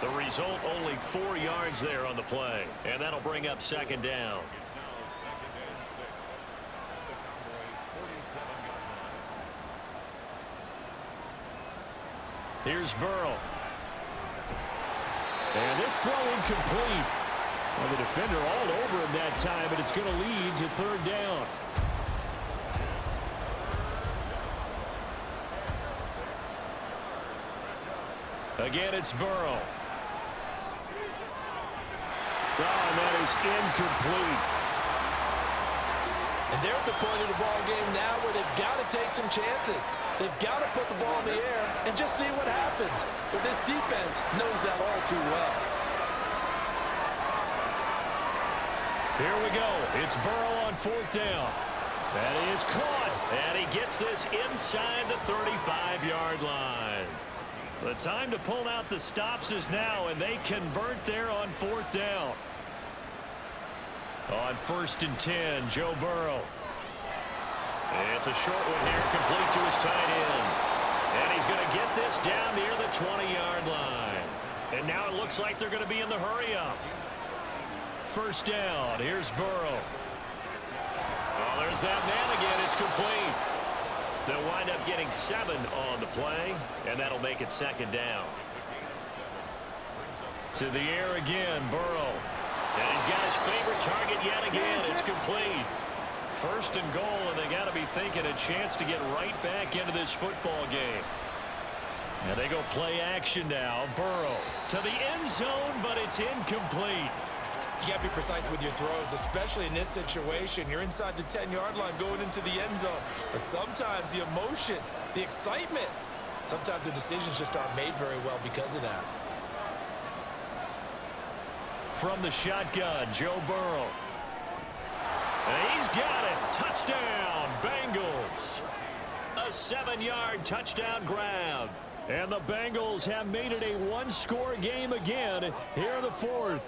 The result, only 4 yards there on the play. And that'll bring up 2nd down. It's now 2nd and 6. At the Cowboys' 47-yard line. Here's Burrow. And this throw incomplete. Well, the defender all over him that time, but it's going to lead to 3rd down. Again, it's Burrow. Oh, and that is incomplete. And they're at the point of the ball game now where they've got to take some chances. They've got to put the ball in the air and just see what happens. But this defense knows that all too well. Here we go. It's Burrow on 4th down. That is caught. And he gets this inside the 35-yard line. The time to pull out the stops is now, and they convert there on 4th down. On 1st and 10, Joe Burrow. It's a short one here, complete to his tight end. And he's going to get this down near the 20-yard line. And now it looks like they're going to be in the hurry-up. 1st down, here's Burrow. Oh, there's that man again. It's complete. They'll wind up getting 7 on the play, and that'll make it 2nd down. To the air again, Burrow. And he's got his favorite target yet again. It's complete. 1st and goal, and they got to be thinking a chance to get right back into this football game. And they go play action now. Burrow to the end zone, but it's incomplete. You got to be precise with your throws, especially in this situation. You're inside the 10-yard line going into the end zone. But sometimes the emotion, the excitement, sometimes the decisions just aren't made very well because of that. From the shotgun, Joe Burrow. And he's got it. Touchdown, Bengals. A 7-yard touchdown grab. And the Bengals have made it a one-score game again here in the 4th.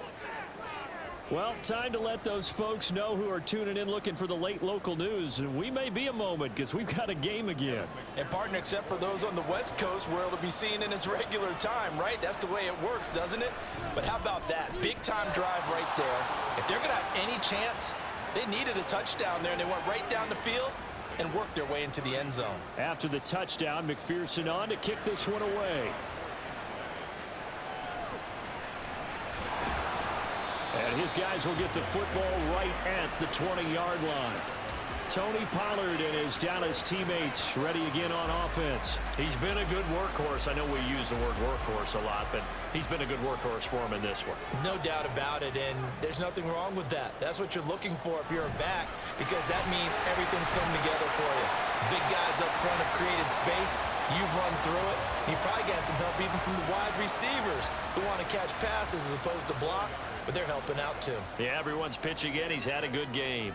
Well, time to let those folks know who are tuning in looking for the late local news. We may be a moment because we've got a game again. And partner, except for those on the West Coast, where it'll be seen in its regular time, right? That's the way it works, doesn't it? But how about that? Big-time drive right there. If they're going to have any chance, they needed a touchdown there, and they went right down the field and worked their way into the end zone. After the touchdown, McPherson on to kick this one away. And his guys will get the football right at the 20-yard line. Tony Pollard and his Dallas teammates ready again on offense. He's been a good workhorse. I know we use the word workhorse a lot, but he's been a good workhorse for him in this one. No doubt about it, and there's nothing wrong with that. That's what you're looking for if you're a back, because that means everything's coming together for you. Big guys up front have created space. You've run through it. You've probably gotten some help even from the wide receivers who want to catch passes as opposed to block, but they're helping out too. Yeah, everyone's pitching in. He's had a good game.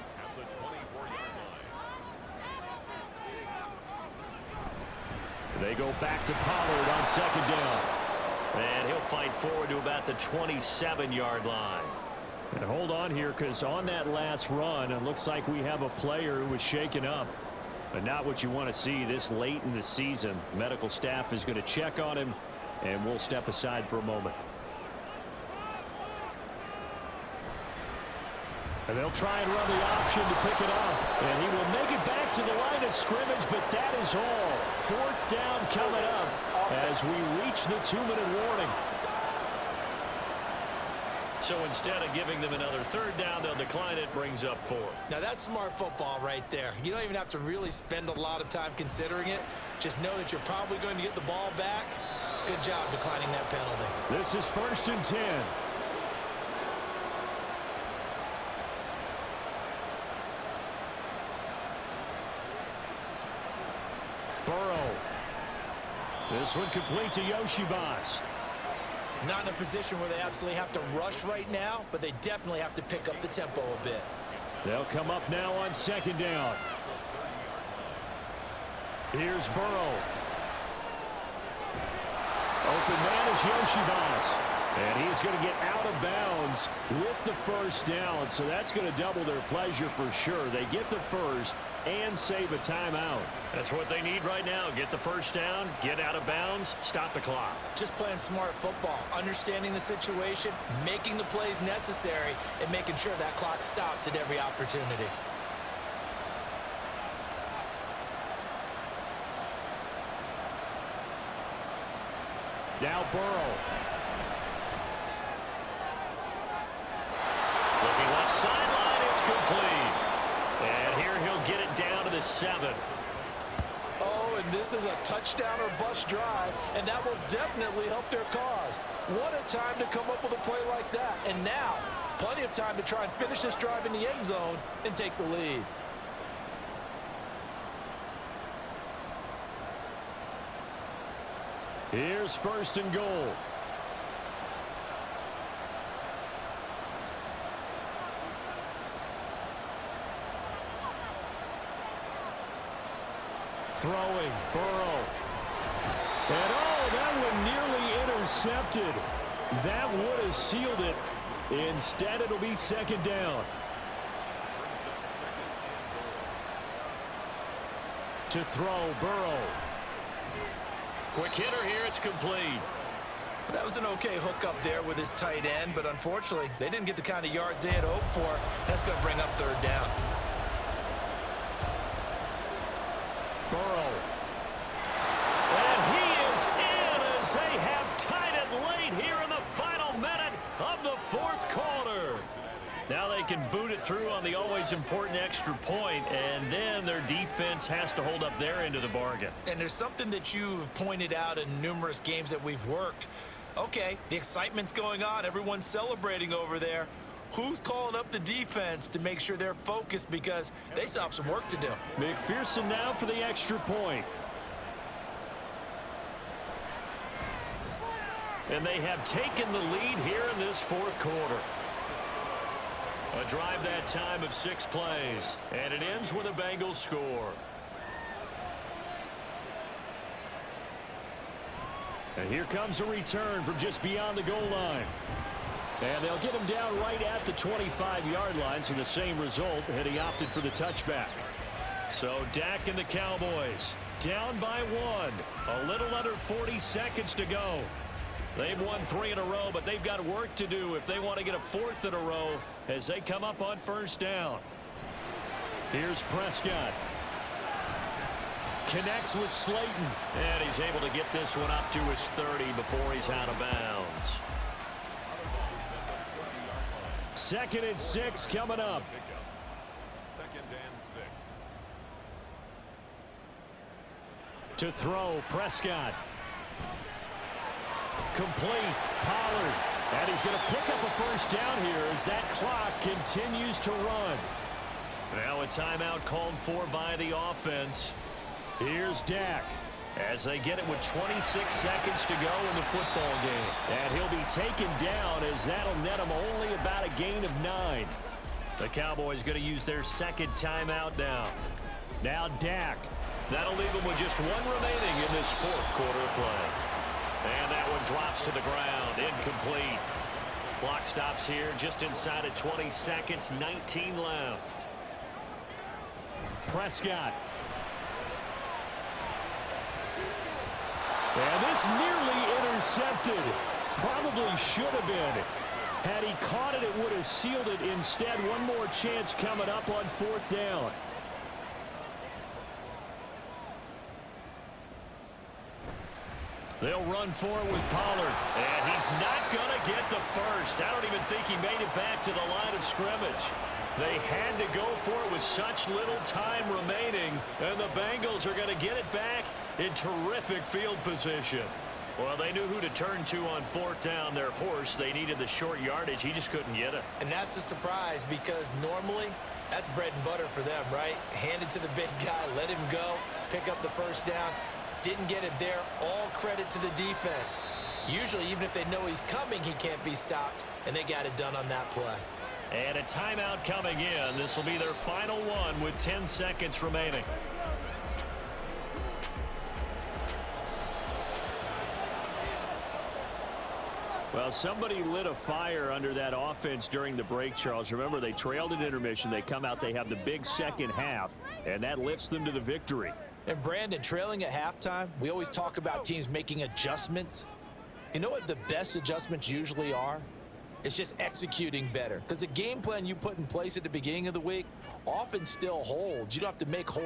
They go back to Pollard on 2nd down. And he'll fight forward to about the 27-yard line. And hold on here, because on that last run, it looks like we have a player who was shaken up. But not what you want to see this late in the season. Medical staff is going to check on him, and we'll step aside for a moment. And they'll try and run the option to pick it up. And he will make it back to the line of scrimmage, but that is all. 4th down coming up as we reach the 2-minute warning. So instead of giving them another 3rd down, they'll decline it, brings up 4. Now that's smart football right there. You don't even have to really spend a lot of time considering it. Just know that you're probably going to get the ball back. Good job declining that penalty. This is 1st and 10. Burrow. This one complete to Yoshibas. Not in a position where they absolutely have to rush right now, but they definitely have to pick up the tempo a bit. They'll come up now on 2nd down. Here's Burrow. Open man is Yoshibas. And he's going to get out of bounds with the 1st down. So that's going to double their pleasure for sure. They get the 1st and save a timeout. That's what they need right now. Get the 1st down, get out of bounds, stop the clock. Just playing smart football, understanding the situation, making the plays necessary, and making sure that clock stops at every opportunity. Now Burrow. Looking left sideline, it's complete. And here he'll get it down to the 7. Oh, and this is a touchdown or bust drive, and that will definitely help their cause. What a time to come up with a play like that. And now, plenty of time to try and finish this drive in the end zone and take the lead. Here's 1st and goal. Throwing, Burrow. And that one nearly intercepted. That would have sealed it. Instead, it'll be 2nd down. To throw, Burrow. Quick hitter here, it's complete. That was an okay hookup there with his tight end, but unfortunately, they didn't get the kind of yards they had hoped for. That's going to bring up 3rd down. Burrow. And he is in as they have tied it late here in the final minute of the 4th quarter. Now they can boot it through on the always important extra point, and then their defense has to hold up their end of the bargain. And there's something that you've pointed out in numerous games that we've worked. Okay, the excitement's going on. Everyone's celebrating over there. Who's calling up the defense to make sure they're focused, because they still have some work to do? McPherson now for the extra point. And they have taken the lead here in this 4th quarter. A drive that time of 6 plays, and it ends with a Bengals score. And here comes a return from just beyond the goal line. And they'll get him down right at the 25-yard line, so the same result had he opted for the touchback. So Dak and the Cowboys down by 1. A little under 40 seconds to go. They've won 3 in a row, but they've got work to do if they want to get a 4th in a row as they come up on 1st down. Here's Prescott. Connects with Slayton. And he's able to get this one up to his 30 before he's out of bounds. 2nd and 6 coming up. 2nd and 6. To throw, Prescott. Complete, Pollard. And he's going to pick up a 1st down here as that clock continues to run. Now a timeout called for by the offense. Here's Dak as they get it with 26 seconds to go in the football game. And he'll be taken down as that'll net him only about a gain of 9. The Cowboys going to use their 2nd timeout now. Now Dak. That'll leave him with just 1 remaining in this 4th quarter of play. And that one drops to the ground. Incomplete. Clock stops here just inside of 20 seconds. 19 left. Prescott. And this nearly intercepted. Probably should have been. Had he caught it, it would have sealed it. Instead, one more chance coming up on 4th down. They'll run for it with Pollard. And he's not going to get the 1st. I don't even think he made it back to the line of scrimmage. They had to go for it with such little time remaining. And the Bengals are going to get it back in terrific field position. Well, they knew who to turn to on 4th down. Their horse, they needed the short yardage. He just couldn't get it. And that's the surprise, because normally that's bread and butter for them, right? Hand it to the big guy, let him go, pick up the 1st down. Didn't get it there. All credit to the defense. Usually, even if they know he's coming, he can't be stopped, and they got it done on that play. And a timeout coming in. This will be their final one with 10 seconds remaining. Well, somebody lit a fire under that offense during the break, Charles. Remember, they trailed at intermission. They come out, they have the big second half, and that lifts them to the victory. And Brandon, trailing at halftime, we always talk about teams making adjustments. You know what the best adjustments usually are? It's just executing better. Because the game plan you put in place at the beginning of the week often still holds. You don't have to make whole